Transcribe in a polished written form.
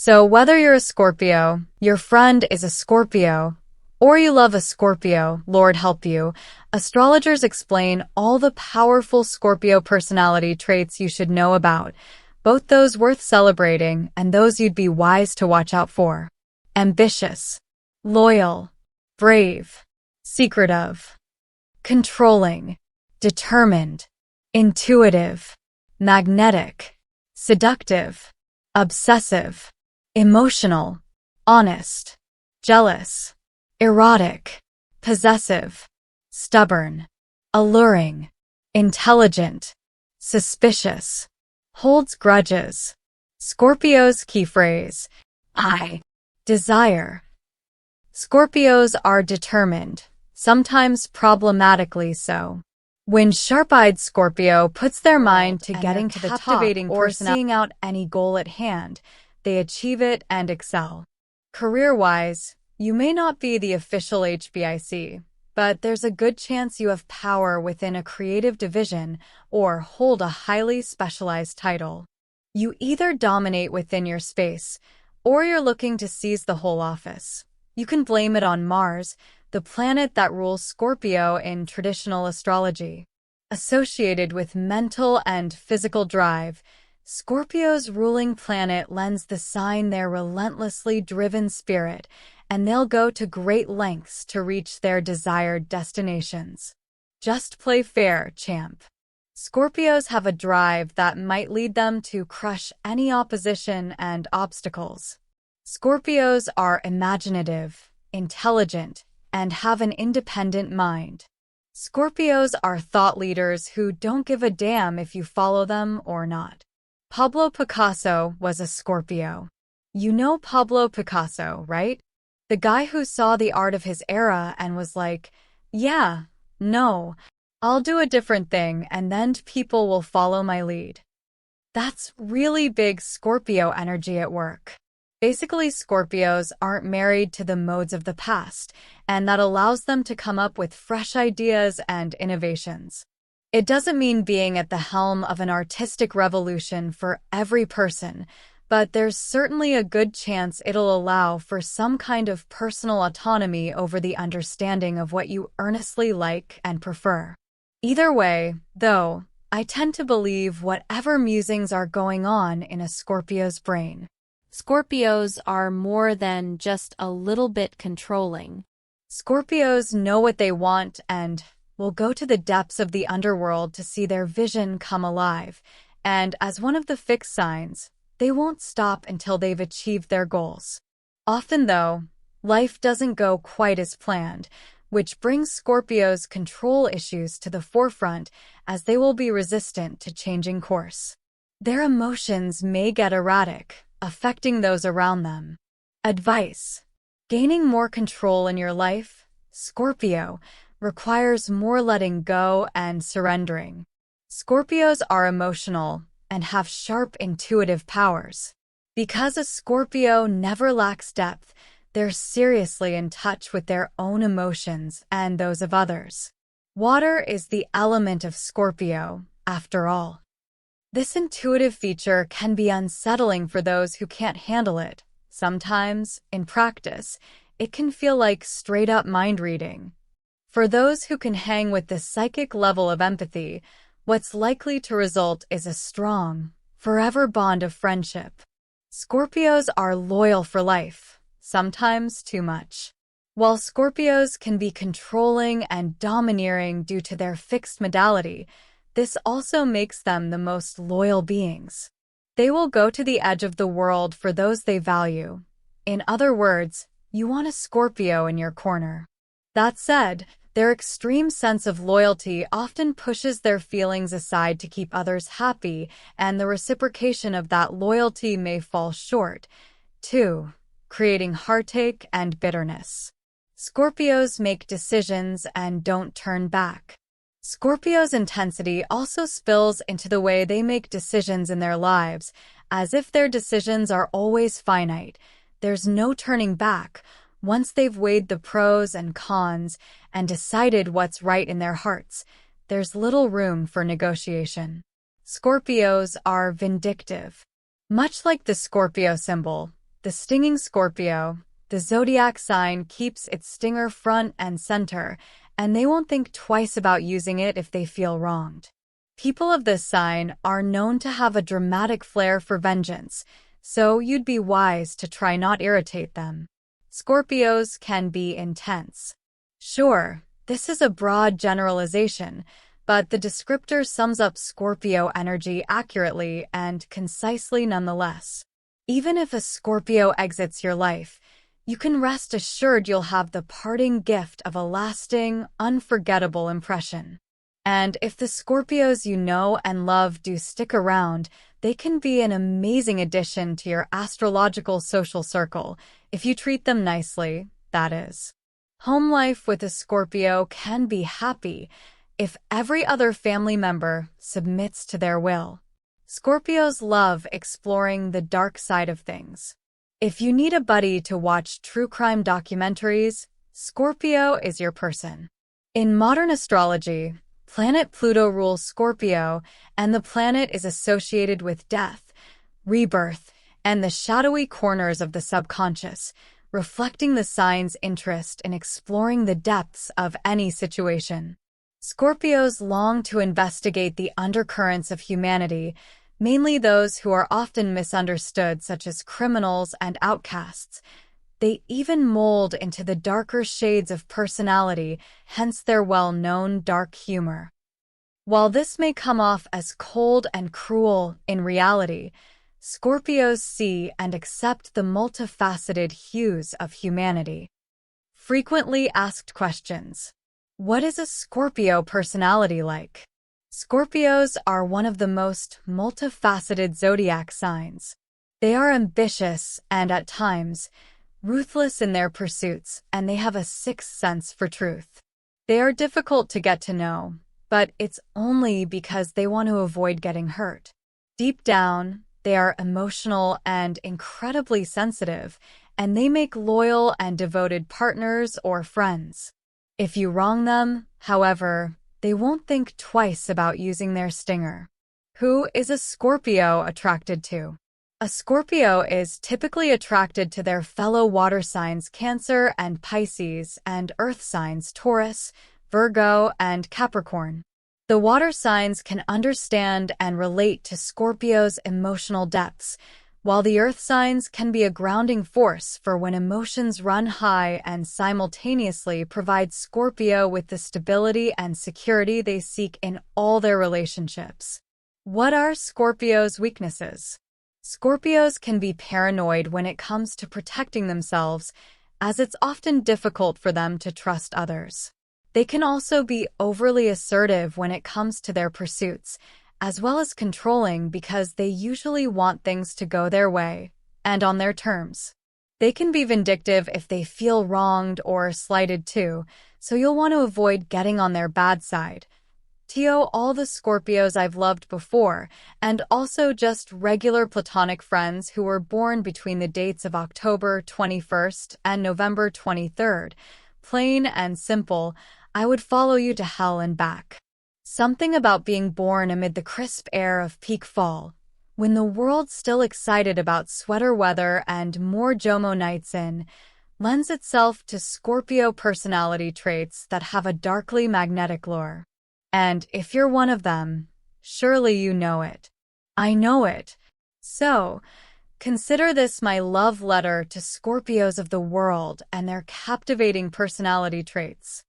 So whether you're a Scorpio, your friend is a Scorpio, or you love a Scorpio, Lord help you, astrologers explain all the powerful Scorpio personality traits you should know about, both those worth celebrating and those you'd be wise to watch out for. Ambitious, loyal, brave, secretive, controlling, determined, intuitive, magnetic, seductive, obsessive, emotional, honest, jealous, erotic, possessive, stubborn, alluring, intelligent, suspicious, holds grudges. Scorpio's key phrase, I desire. Scorpios are determined, sometimes problematically so. When sharp-eyed Scorpio puts their mind to getting to the top or seeing out any goal at hand, they achieve it and excel. Career-wise, you may not be the official HBIC, but there's a good chance you have power within a creative division or hold a highly specialized title. You either dominate within your space, or you're looking to seize the whole office. You can blame it on Mars, the planet that rules Scorpio in traditional astrology. Associated with mental and physical drive, Scorpio's ruling planet lends the sign their relentlessly driven spirit, and they'll go to great lengths to reach their desired destinations. Just play fair, champ. Scorpios have a drive that might lead them to crush any opposition and obstacles. Scorpios are imaginative, intelligent, and have an independent mind. Scorpios are thought leaders who don't give a damn if you follow them or not. Pablo Picasso was a Scorpio. You know Pablo Picasso, right? The guy who saw the art of his era and was like, yeah, no, I'll do a different thing and then people will follow my lead. That's really big Scorpio energy at work. Basically, Scorpios aren't married to the modes of the past, and that allows them to come up with fresh ideas and innovations. It doesn't mean being at the helm of an artistic revolution for every person, but there's certainly a good chance it'll allow for some kind of personal autonomy over the understanding of what you earnestly like and prefer. Either way, though, I tend to believe whatever musings are going on in a Scorpio's brain. Scorpios are more than just a little bit controlling. Scorpios know what they want and will go to the depths of the underworld to see their vision come alive, and as one of the fixed signs, they won't stop until they've achieved their goals. Often, though, life doesn't go quite as planned, which brings Scorpios' control issues to the forefront as they will be resistant to changing course. Their emotions may get erratic, affecting those around them. Advice: gaining more control in your life, Scorpio, requires more letting go and surrendering. Scorpios are emotional and have sharp intuitive powers. Because a Scorpio never lacks depth, they're seriously in touch with their own emotions and those of others. Water is the element of Scorpio, after all. This intuitive feature can be unsettling for those who can't handle it. Sometimes, in practice, it can feel like straight-up mind reading. For those who can hang with this psychic level of empathy, what's likely to result is a strong, forever bond of friendship. Scorpios are loyal for life, sometimes too much. While Scorpios can be controlling and domineering due to their fixed modality, this also makes them the most loyal beings. They will go to the edge of the world for those they value. In other words, you want a Scorpio in your corner. That said, their extreme sense of loyalty often pushes their feelings aside to keep others happy, and the reciprocation of that loyalty may fall short, too, creating heartache and bitterness. Scorpios make decisions and don't turn back. Scorpios' intensity also spills into the way they make decisions in their lives, as if their decisions are always finite. There's no turning back. Once they've weighed the pros and cons and decided what's right in their hearts, there's little room for negotiation. Scorpios are vindictive. Much like the Scorpio symbol, the The stinging Scorpio. The zodiac sign keeps its stinger front and center, and they won't think twice about using it if they feel wronged. People of this sign are known to have a dramatic flair for vengeance, so you'd be wise to try not irritate them. Scorpios can be intense. Sure, this is a broad generalization, but the descriptor sums up Scorpio energy accurately and concisely nonetheless. Even if a Scorpio exits your life, you can rest assured you'll have the parting gift of a lasting, unforgettable impression. And if the Scorpios you know and love do stick around, they can be an amazing addition to your astrological social circle, if you treat them nicely, that is. Home life with a Scorpio can be happy if every other family member submits to their will. Scorpios love exploring the dark side of things. If you need a buddy to watch true crime documentaries, Scorpio is your person. In modern astrology, planet Pluto rules Scorpio, and the planet is associated with death, rebirth, and the shadowy corners of the subconscious, reflecting the sign's interest in exploring the depths of any situation. Scorpios long to investigate the undercurrents of humanity, mainly those who are often misunderstood, such as criminals and outcasts. They even mold into the darker shades of personality, hence their well-known dark humor. While this may come off as cold and cruel, in reality, Scorpios see and accept the multifaceted hues of humanity. Frequently asked questions. What is a Scorpio personality like? Scorpios are one of the most multifaceted zodiac signs. They are ambitious and, at times, ruthless in their pursuits, and they have a sixth sense for truth. They are difficult to get to know, but it's only because they want to avoid getting hurt. Deep down, they are emotional and incredibly sensitive, and they make loyal and devoted partners or friends. If you wrong them, however, they won't think twice about using their stinger. Who is a Scorpio attracted to? A Scorpio is typically attracted to their fellow water signs Cancer and Pisces and earth signs Taurus, Virgo, and Capricorn. The water signs can understand and relate to Scorpio's emotional depths, while the earth signs can be a grounding force for when emotions run high and simultaneously provide Scorpio with the stability and security they seek in all their relationships. What are Scorpio's weaknesses? Scorpios can be paranoid when it comes to protecting themselves, as it's often difficult for them to trust others. They can also be overly assertive when it comes to their pursuits, as well as controlling because they usually want things to go their way and on their terms. They can be vindictive if they feel wronged or slighted too, so you'll want to avoid getting on their bad side. All the Scorpios I've loved before, and also just regular platonic friends who were born between the dates of October 21st and November 23rd. Plain and simple, I would follow you to hell and back. Something about being born amid the crisp air of peak fall, when the world's still excited about sweater weather and more JOMO nights in, lends itself to Scorpio personality traits that have a darkly magnetic lure. And if you're one of them, surely you know it. I know it. So, consider this my love letter to Scorpios of the world and their captivating personality traits.